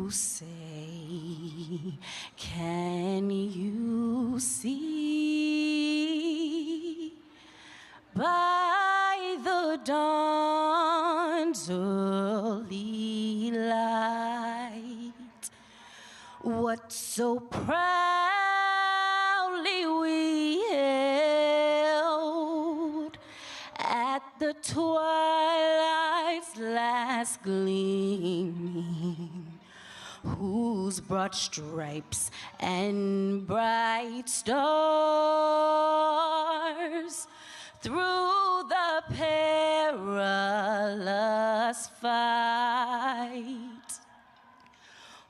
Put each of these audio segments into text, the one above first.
you say, can you see by the dawn's early light what so proudly we held at the twilight's last gleaming, whose broad stripes and bright stars through the perilous fight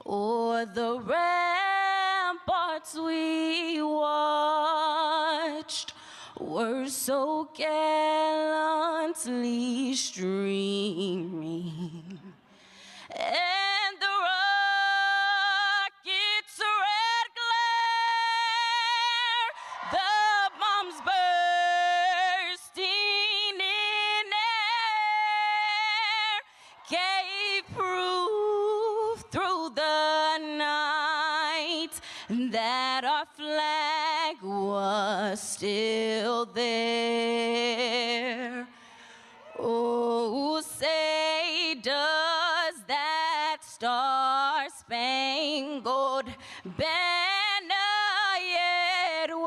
o'er the ramparts we watched were so gallantly streaming, and the rocket's red glare, the bombs bursting in air, gave proof through the night that our flag was still there. Oh, say does that star-spangled banner yet wave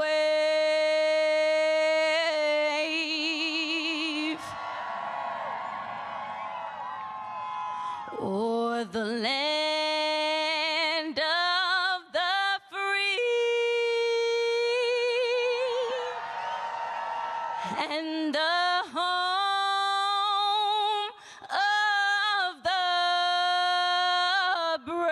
o'er the land of the free and the home of the brave.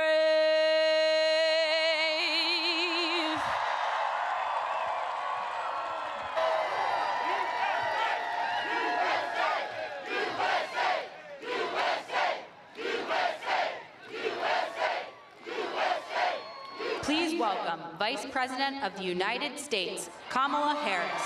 Please welcome Vice President of the United States, Kamala Harris.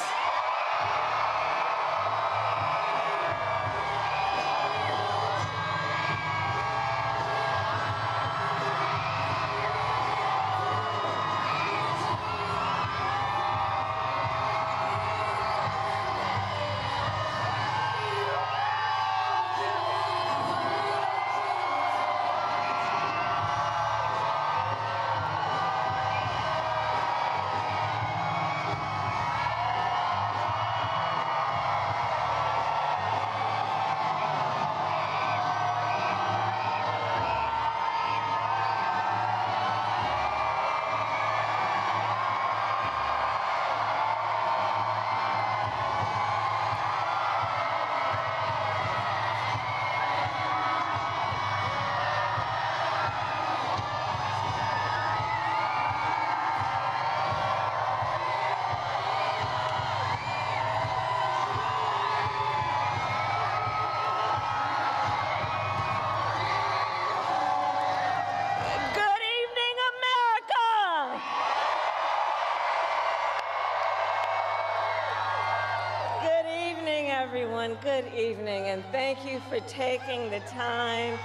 Everyone, good evening, and thank you for taking the time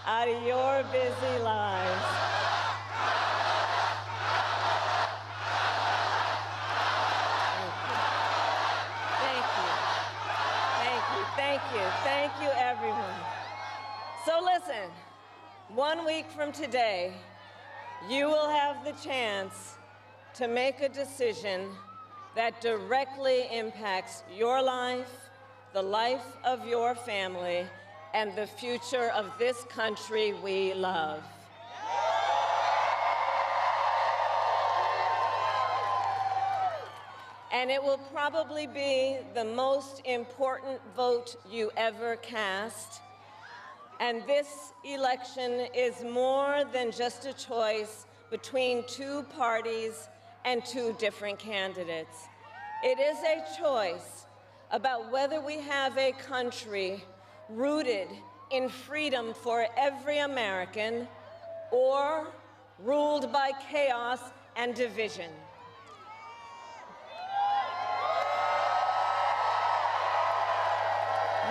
out of your busy lives. Thank you, everyone. So listen, 1 week from today, you will have the chance to make a decision that directly impacts your life, the life of your family, and the future of this country we love. And it will probably be the most important vote you ever cast. And this election is more than just a choice between two parties and two different candidates. It is a choice about whether we have a country rooted in freedom for every American or ruled by chaos and division.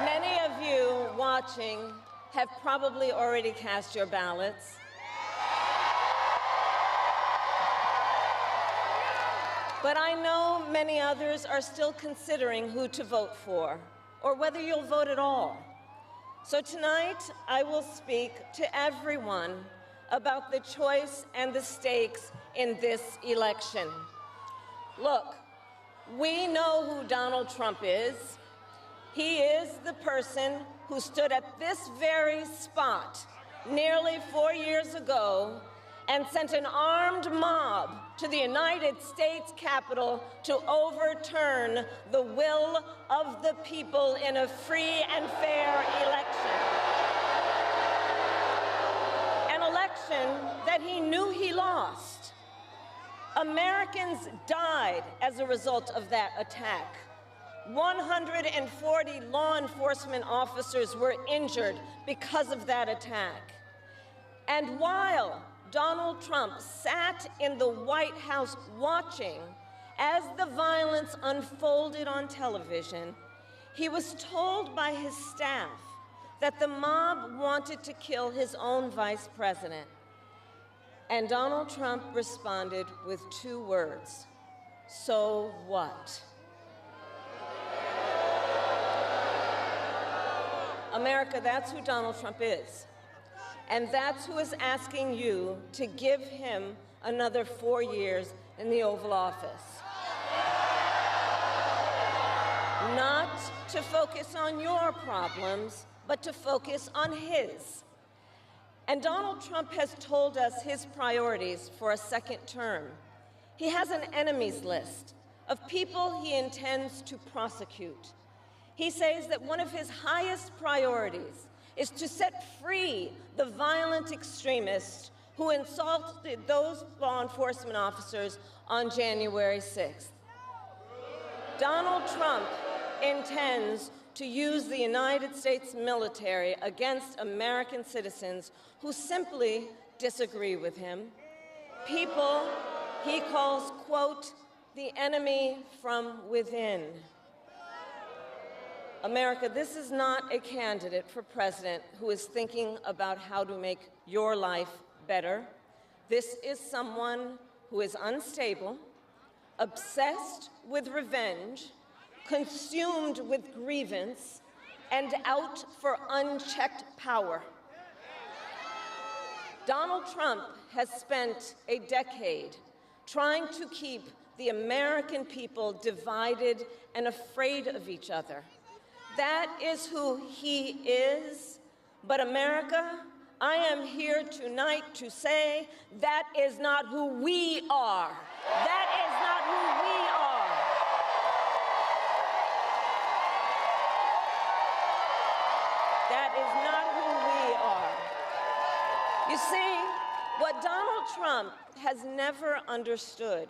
Many of you watching have probably already cast your ballots. But I know many others are still considering who to vote for, or whether you'll vote at all. So tonight, I will speak to everyone about the choice and the stakes in this election. Look, we know who Donald Trump is. He is the person who stood at this very spot nearly 4 years ago and sent an armed mob to the United States Capitol to overturn the will of the people in a free and fair election. An election that he knew he lost. Americans died as a result of that attack. 140 law enforcement officers were injured because of that attack. And while Donald Trump sat in the White House watching as the violence unfolded on television, he was told by his staff that the mob wanted to kill his own vice president. And Donald Trump responded with 2 words: "So what?" America, that's who Donald Trump is. And that's who is asking you to give him another 4 years in the Oval Office. Not to focus on your problems, but to focus on his. And Donald Trump has told us his priorities for a second term. He has an enemies list of people he intends to prosecute. He says that one of his highest priorities is to set free the violent extremists who insulted those law enforcement officers on January 6th. Donald Trump intends to use the United States military against American citizens who simply disagree with him. People he calls, quote, "the enemy from within." America, this is not a candidate for president who is thinking about how to make your life better. This is someone who is unstable, obsessed with revenge, consumed with grievance, and out for unchecked power. Donald Trump has spent a decade trying to keep the American people divided and afraid of each other. That is who he is. But America, I am here tonight to say that is not who we are. That is not who we are. That is not who we are. You see, what Donald Trump has never understood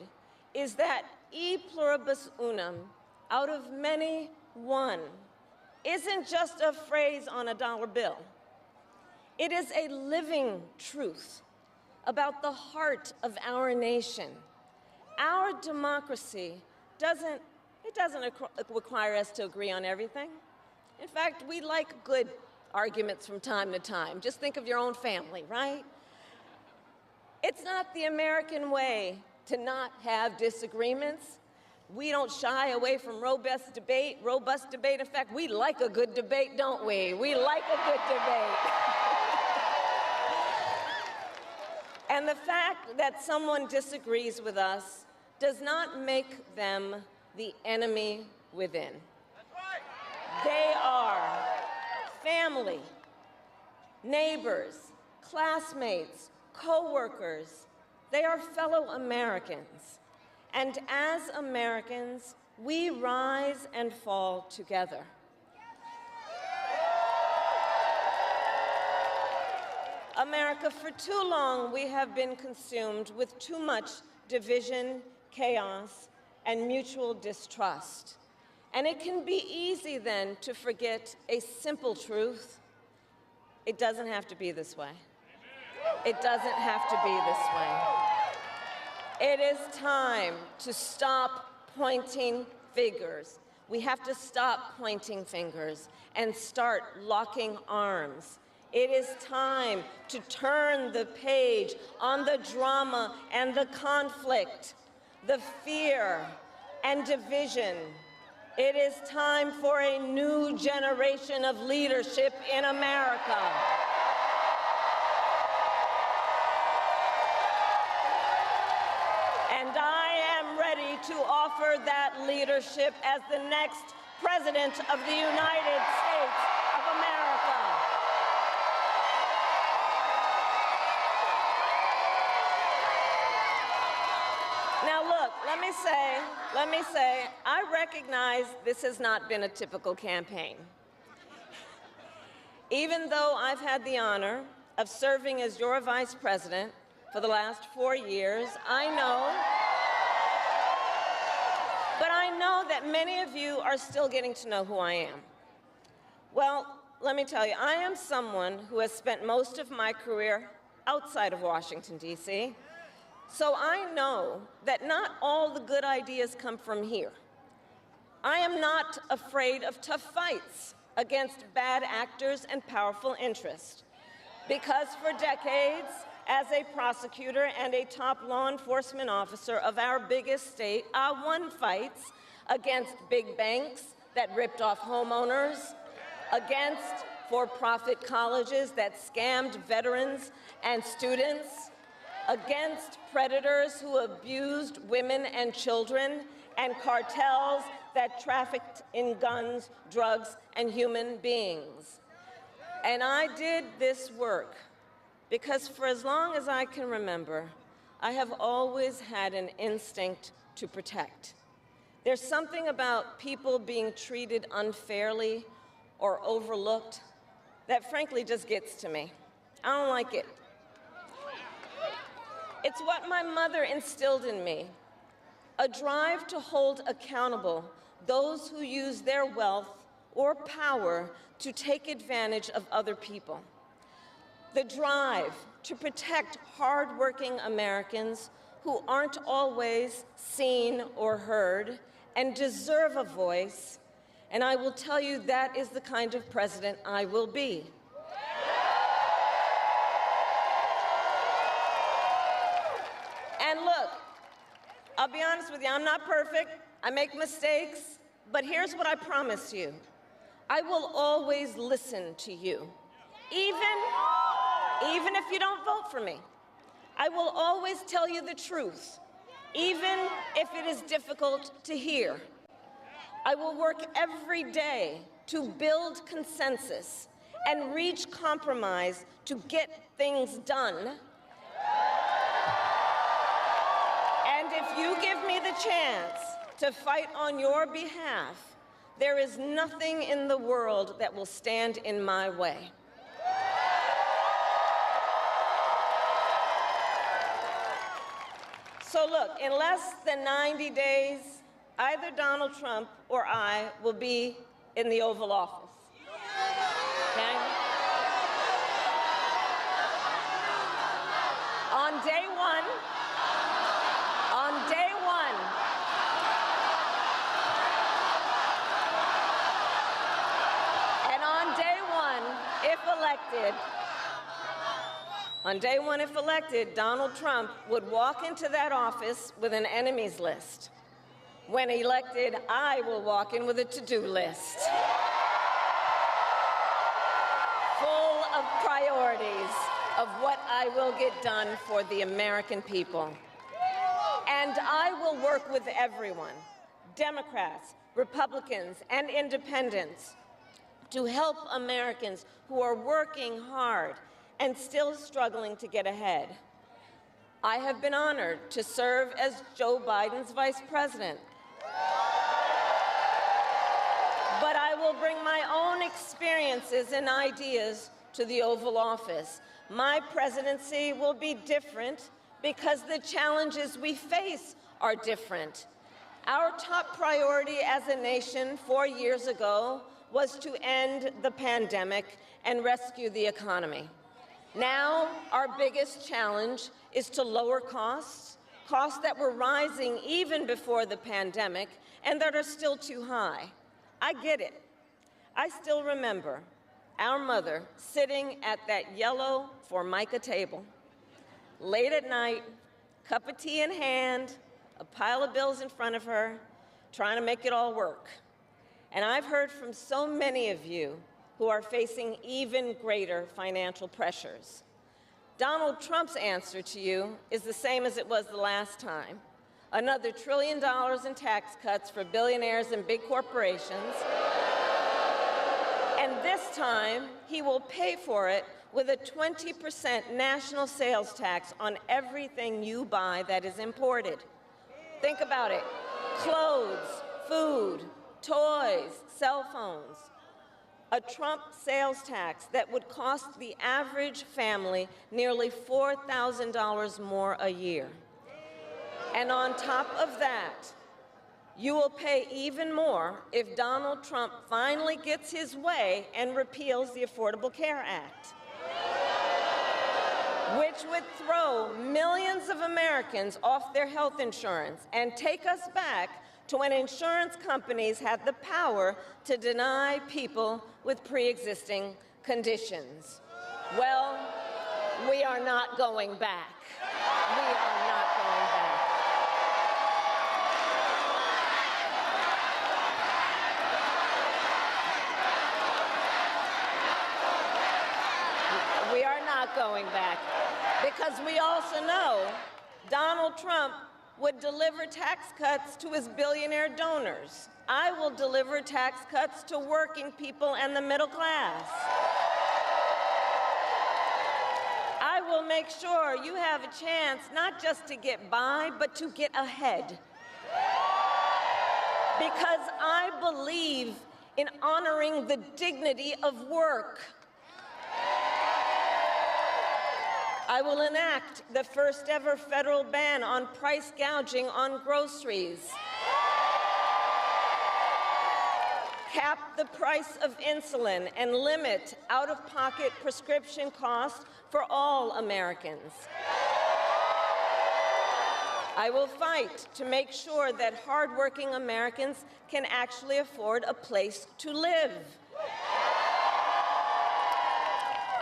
is that e pluribus unum, out of many, one, isn't just a phrase on a dollar bill. It is a living truth about the heart of our nation. Our democracy doesn't require us to agree on everything. In fact, we like good arguments from time to time. Just think of your own family, right? It's not the American way to not have disagreements. We don't shy away from robust debate. In fact, we like a good debate, don't we? We like a good debate. And the fact that someone disagrees with us does not make them the enemy within. That's right. They are family, neighbors, classmates, co-workers. They are fellow Americans. And as Americans, we rise and fall together. America, for too long, we have been consumed with too much division, chaos, and mutual distrust. And it can be easy then to forget a simple truth. It doesn't have to be this way. It doesn't have to be this way. It is time to stop pointing fingers. We have to stop pointing fingers and start locking arms. It is time to turn the page on the drama and the conflict. the fear and division. It is time for a new generation of leadership in America. And I am ready to offer that leadership as the next President of the United States of America. Now look, let me say, I recognize this has not been a typical campaign. Even though I've had the honor of serving as your vice president for the last 4 years, I know that many of you are still getting to know who I am. Well, let me tell you, I am someone who has spent most of my career outside of Washington, D.C., so I know that not all the good ideas come from here. I am not afraid of tough fights against bad actors and powerful interests, because for decades, as a prosecutor and a top law enforcement officer of our biggest state, I won fights against big banks that ripped off homeowners, against for-profit colleges that scammed veterans and students, against predators who abused women and children, and cartels that trafficked in guns, drugs, and human beings. And I did this work because for as long as I can remember, I have always had an instinct to protect. There's something about people being treated unfairly or overlooked that frankly just gets to me. I don't like it. It's what my mother instilled in me, a drive to hold accountable those who use their wealth or power to take advantage of other people. The drive to protect hardworking Americans who aren't always seen or heard and deserve a voice, and I will tell you that is the kind of president I will be. And look, I'll be honest with you, I'm not perfect, I make mistakes, but here's what I promise you. I will always listen to you, even if you don't vote for me. I will always tell you the truth, even if it is difficult to hear. I will work every day to build consensus and reach compromise to get things done. And if you give me the chance to fight on your behalf, there is nothing in the world that will stand in my way. So look, in less than 90 days, either Donald Trump or I will be in the Oval Office. Okay? On day one, if elected, Donald Trump would walk into that office with an enemies list. When elected, I will walk in with a to-do list full of priorities of what I will get done for the American people. And I will work with everyone, Democrats, Republicans, and independents, to help Americans who are working hard and still struggling to get ahead. I have been honored to serve as Joe Biden's vice president. But I will bring my own experiences and ideas to the Oval Office. My presidency will be different because the challenges we face are different. Our top priority as a nation 4 years ago was to end the pandemic and rescue the economy. Now, our biggest challenge is to lower costs that were rising even before the pandemic and that are still too high. I get it. I still remember our mother sitting at that yellow Formica table, late at night, cup of tea in hand, a pile of bills in front of her, trying to make it all work. And I've heard from so many of you who are facing even greater financial pressures. Donald Trump's answer to you is the same as it was the last time. Another $1 trillion in tax cuts for billionaires and big corporations. And this time, he will pay for it with a 20% national sales tax on everything you buy that is imported. Think about it. Clothes, food, toys, cell phones. A Trump sales tax that would cost the average family nearly $4,000 more a year. And on top of that, you will pay even more if Donald Trump finally gets his way and repeals the Affordable Care Act, which would throw millions of Americans off their health insurance and take us back to when insurance companies had the power to deny people with pre-existing conditions. Well, we are not going back. We are not going back. We are not going back, because we also know Donald Trump would deliver tax cuts to his billionaire donors. I will deliver tax cuts to working people and the middle class. I will make sure you have a chance not just to get by, but to get ahead. Because I believe in honoring the dignity of work. I will enact the first ever federal ban on price gouging on groceries. Cap the price of insulin and limit out-of-pocket prescription costs for all Americans. I will fight to make sure that hardworking Americans can actually afford a place to live.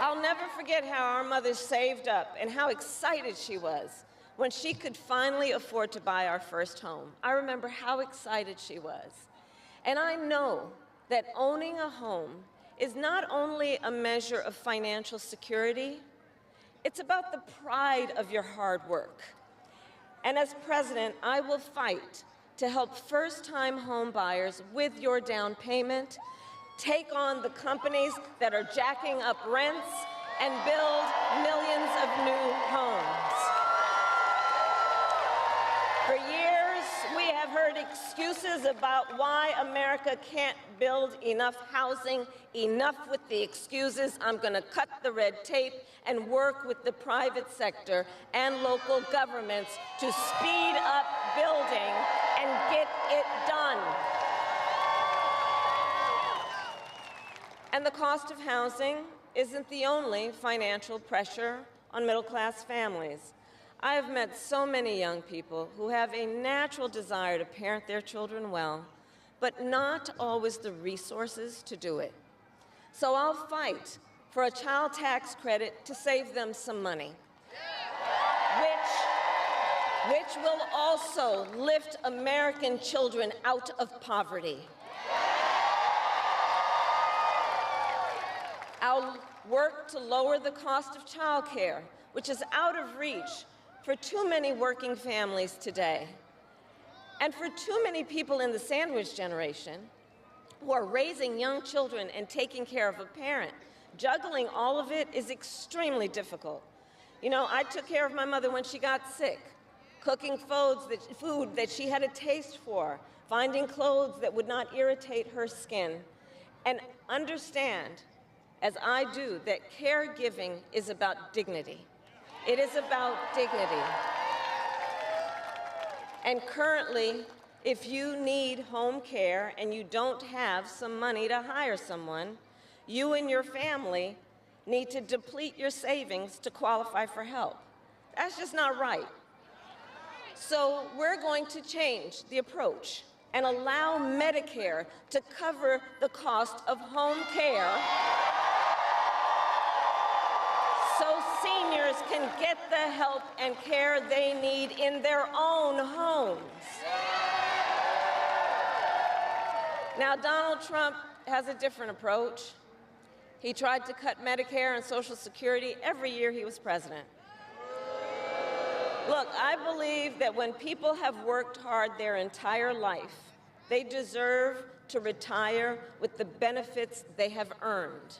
I'll never forget how our mother saved up and how excited she was when she could finally afford to buy our first home. I remember how excited she was. And I know that owning a home is not only a measure of financial security, it's about the pride of your hard work. And as president, I will fight to help first-time home buyers with your down payment, take on the companies that are jacking up rents, and build millions of new homes. For years, we have heard excuses about why America can't build enough housing. Enough with the excuses. I'm going to cut the red tape and work with the private sector and local governments to speed up building and get it done. And the cost of housing isn't the only financial pressure on middle-class families. I have met so many young people who have a natural desire to parent their children well, but not always the resources to do it. So I'll fight for a child tax credit to save them some money, which will also lift American children out of poverty. I'll work to lower the cost of childcare, which is out of reach for too many working families today. And for too many people in the sandwich generation who are raising young children and taking care of a parent, juggling all of it is extremely difficult. You know, I took care of my mother when she got sick, cooking food that she had a taste for, finding clothes that would not irritate her skin. And understand, as I do, that caregiving is about dignity. It is about dignity. And currently, if you need home care and you don't have some money to hire someone, you and your family need to deplete your savings to qualify for help. That's just not right. So we're going to change the approach and allow Medicare to cover the cost of home care so seniors seniors can get the help and care they need in their own homes. Now, Donald Trump has a different approach. He tried to cut Medicare and Social Security every year he was president. Look, I believe that when people have worked hard their entire life, they deserve to retire with the benefits they have earned.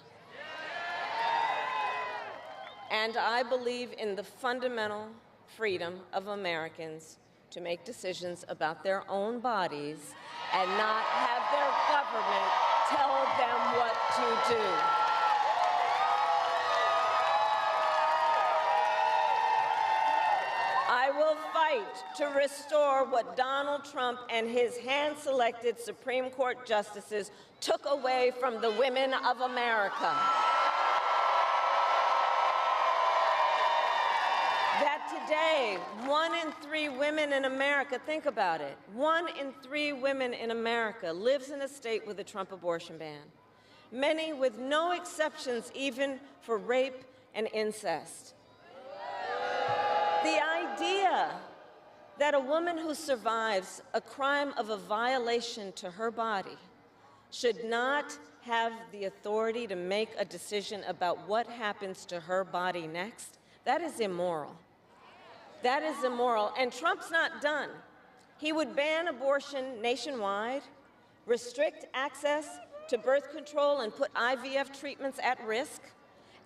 And I believe in the fundamental freedom of Americans to make decisions about their own bodies and not have their government tell them what to do. I will fight to restore what Donald Trump and his hand-selected Supreme Court justices took away from the women of America. That today, 1 in 3 women in America, think about it, 1 in 3 women in America lives in a state with a Trump abortion ban, many with no exceptions even for rape and incest. The idea that a woman who survives a crime of a violation to her body should not have the authority to make a decision about what happens to her body next, that is immoral. That is immoral. And Trump's not done. He would ban abortion nationwide, restrict access to birth control and put IVF treatments at risk,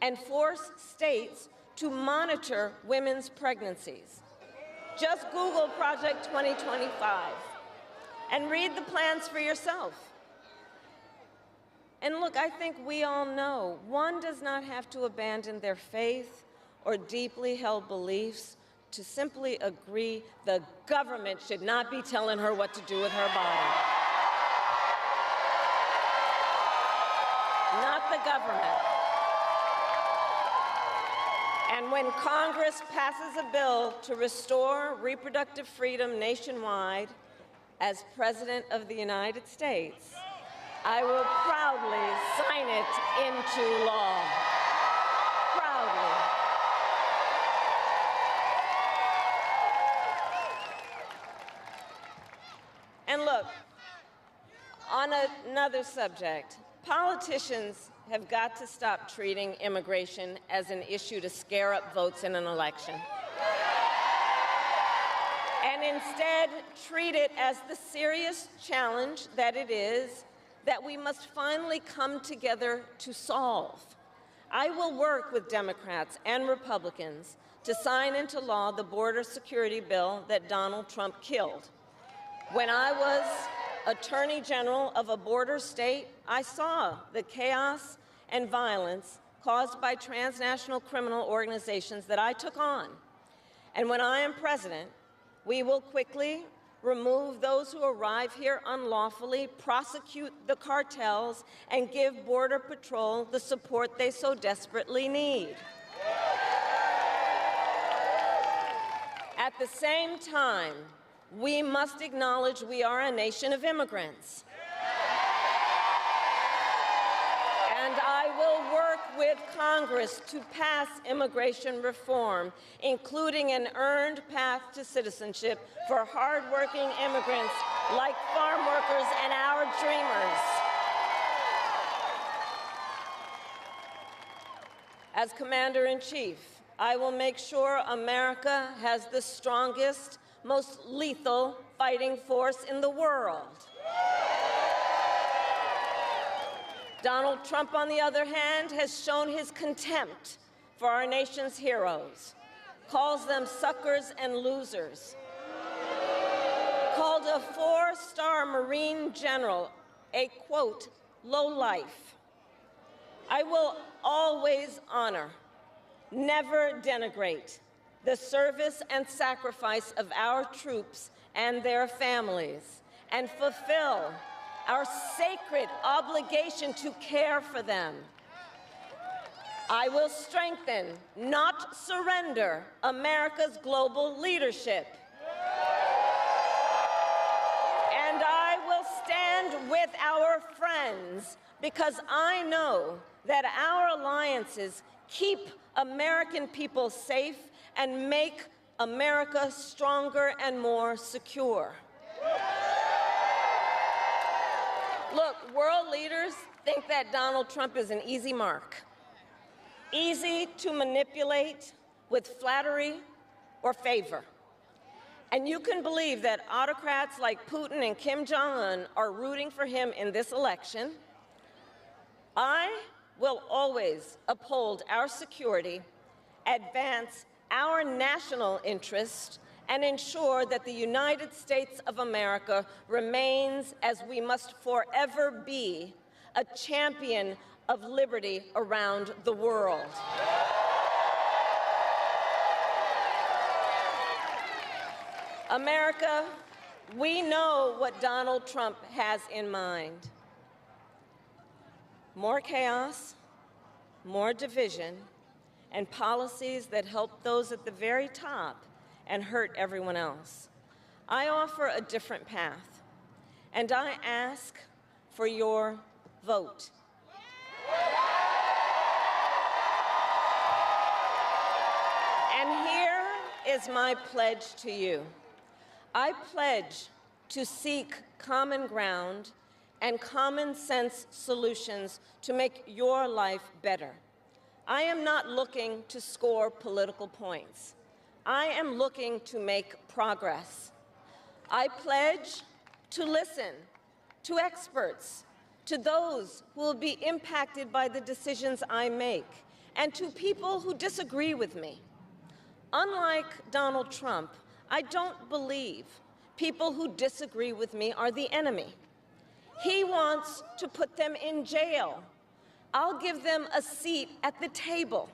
and force states to monitor women's pregnancies. Just Google Project 2025 and read the plans for yourself. And look, I think we all know one does not have to abandon their faith or deeply held beliefs to simply agree the government should not be telling her what to do with her body. Not the government. And when Congress passes a bill to restore reproductive freedom nationwide, as President of the United States, I will proudly sign it into law. Proudly. And look, on another subject, politicians have got to stop treating immigration as an issue to scare up votes in an election. And instead, treat it as the serious challenge that it is that we must finally come together to solve. I will work with Democrats and Republicans to sign into law the border security bill that Donald Trump killed. When I was Attorney General of a border state, I saw the chaos and violence caused by transnational criminal organizations that I took on. And when I am president, we will quickly remove those who arrive here unlawfully, prosecute the cartels, and give Border Patrol the support they so desperately need. At the same time, we must acknowledge we are a nation of immigrants. And I will work with Congress to pass immigration reform, including an earned path to citizenship for hardworking immigrants like farm workers and our dreamers. As Commander-in-Chief, I will make sure America has the strongest, most lethal fighting force in the world. Donald Trump, on the other hand, has shown his contempt for our nation's heroes, calls them suckers and losers, called a 4-star Marine general a, quote, lowlife. I will always honor, never denigrate, the service and sacrifice of our troops and their families, and fulfill our sacred obligation to care for them. I will strengthen, not surrender, America's global leadership. And I will stand with our friends because I know that our alliances keep American people safe, and make America stronger and more secure. Look, world leaders think that Donald Trump is an easy mark, easy to manipulate with flattery or favor. And you can believe that autocrats like Putin and Kim Jong-un are rooting for him in this election. I will always uphold our security, advance our national interest, and ensure that the United States of America remains, as we must forever be, a champion of liberty around the world. America, we know what Donald Trump has in mind. More chaos, more division, and policies that help those at the very top and hurt everyone else. I offer a different path, and I ask for your vote. And here is my pledge to you. I pledge to seek common ground and common sense solutions to make your life better. I am not looking to score political points. I am looking to make progress. I pledge to listen to experts, to those who will be impacted by the decisions I make, and to people who disagree with me. Unlike Donald Trump, I don't believe people who disagree with me are the enemy. He wants to put them in jail. I'll give them a seat at the table.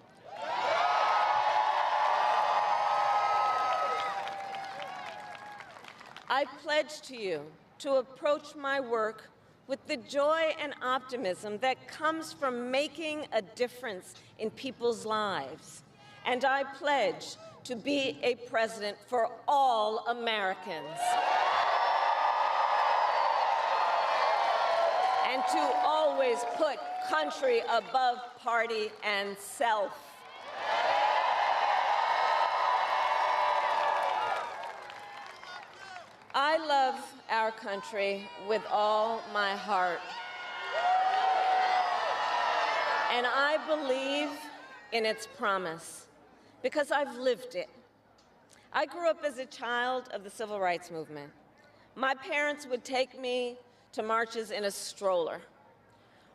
I pledge to you to approach my work with the joy and optimism that comes from making a difference in people's lives. And I pledge to be a president for all Americans. And to always put country above party and self. I love our country with all my heart. And I believe in its promise because I've lived it. I grew up as a child of the Civil Rights Movement. My parents would take me to marches in a stroller,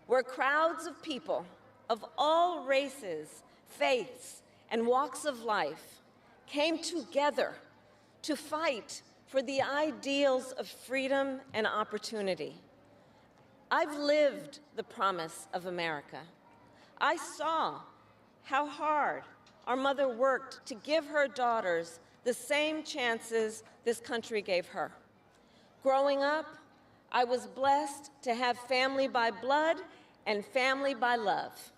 where crowds of people of all races, faiths, and walks of life came together to fight for the ideals of freedom and opportunity. I've lived the promise of America. I saw how hard our mother worked to give her daughters the same chances this country gave her. Growing up, I was blessed to have family by blood and family by love,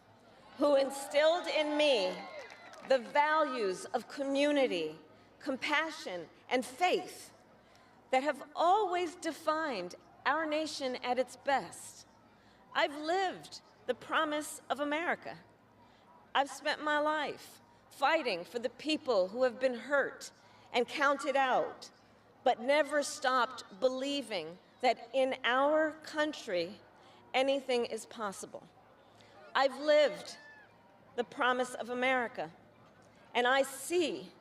who instilled in me the values of community, compassion, and faith that have always defined our nation at its best. I've lived the promise of America. I've spent my life fighting for the people who have been hurt and counted out, but never stopped believing that in our country, anything is possible. I've lived the promise of America, and I see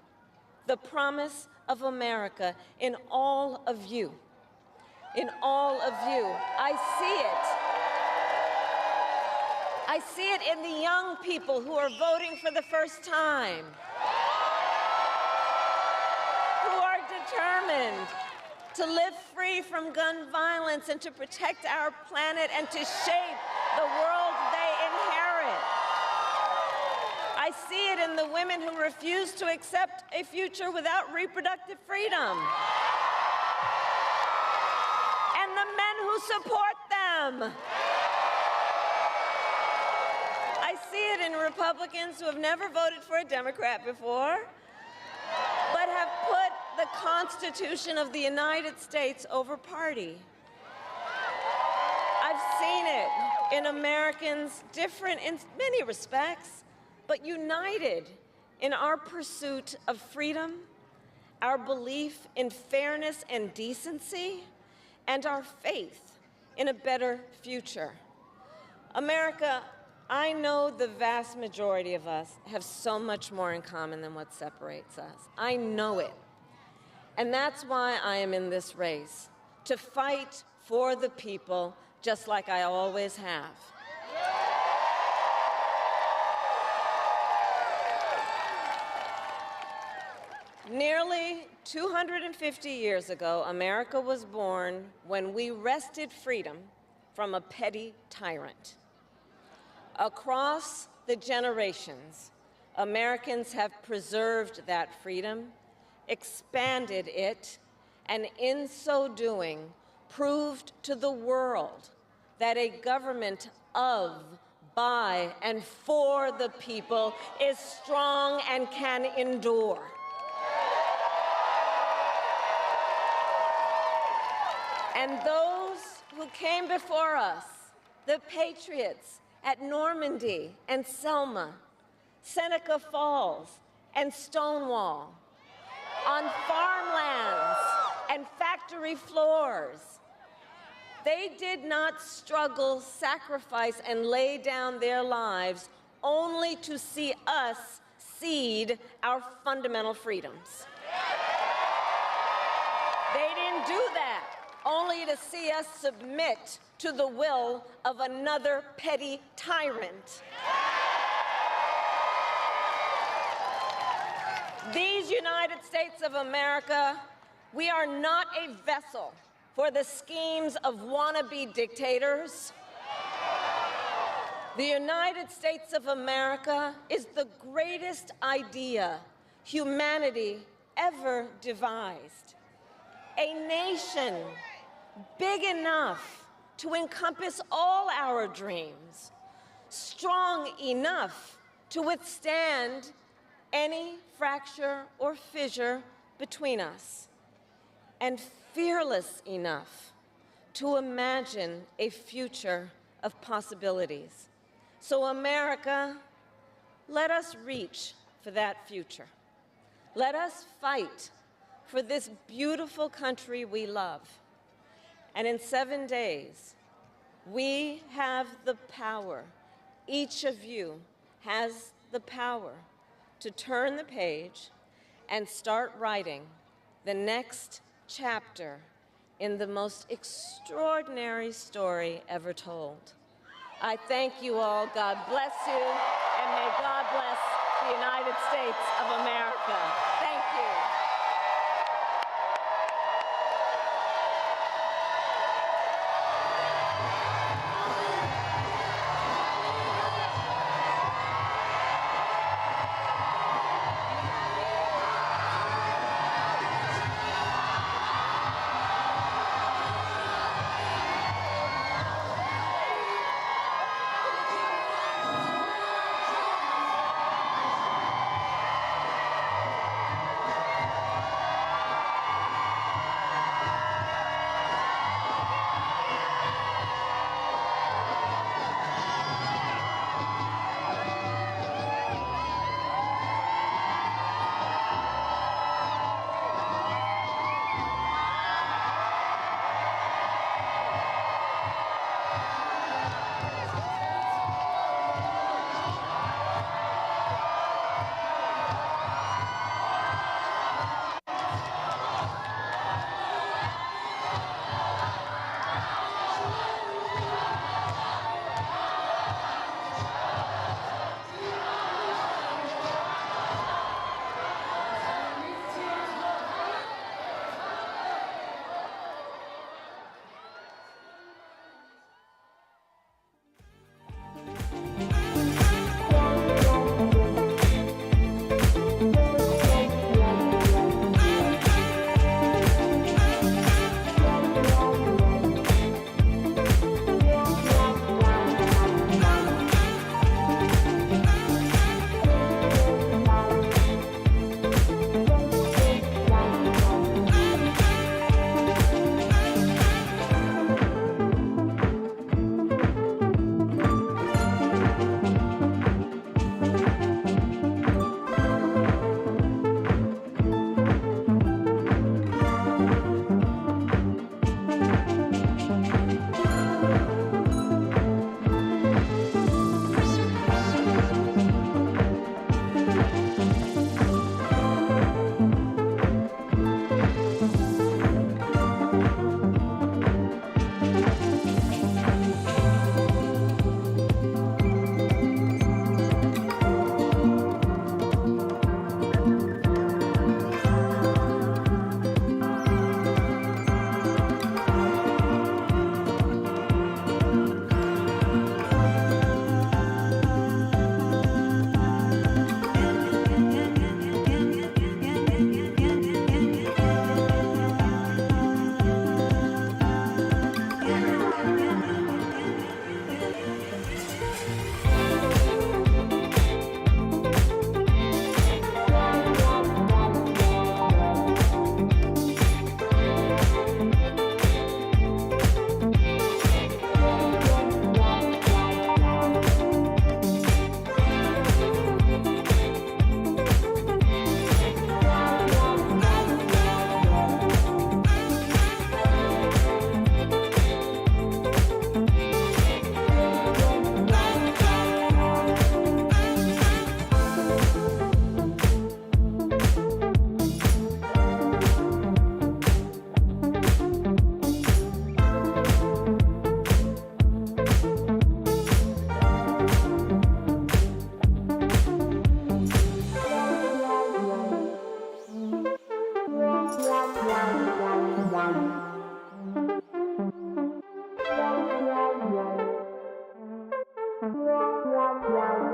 the promise of America in all of you. In all of you. I see it. I see it in the young people who are voting for the first time, who are determined to live free from gun violence and to protect our planet and to shape the world they inherit. I see it in the women who refuse to accept a future without reproductive freedom, and the men who support them. I see it in Republicans who have never voted for a Democrat before, but have put the Constitution of the United States over party. I've seen it in Americans different in many respects, but united in our pursuit of freedom, our belief in fairness and decency, and our faith in a better future. America, I know the vast majority of us have so much more in common than what separates us. I know it. And that's why I am in this race, to fight for the people, just like I always have. Nearly 250 years ago, America was born when we wrested freedom from a petty tyrant. Across the generations, Americans have preserved that freedom, expanded it, and in so doing, proved to the world that a government of, by, and for the people is strong and can endure. And those who came before us, the patriots at Normandy and Selma, Seneca Falls and Stonewall, on farmlands and factory floors, they did not struggle, sacrifice, and lay down their lives only to see us cede our fundamental freedoms. They didn't do that only to see us submit to the will of another petty tyrant. These United States of America, we are not a vessel for the schemes of wannabe dictators. The United States of America is the greatest idea humanity ever devised. A nation big enough to encompass all our dreams, strong enough to withstand any fracture or fissure between us, and fearless enough to imagine a future of possibilities. So America, let us reach for that future. Let us fight for this beautiful country we love. And in 7 days, we have the power, each of you has the power to turn the page and start writing the next chapter in the most extraordinary story ever told. I thank you all. God bless you, and may God bless the United States of America. Thank you. Wow.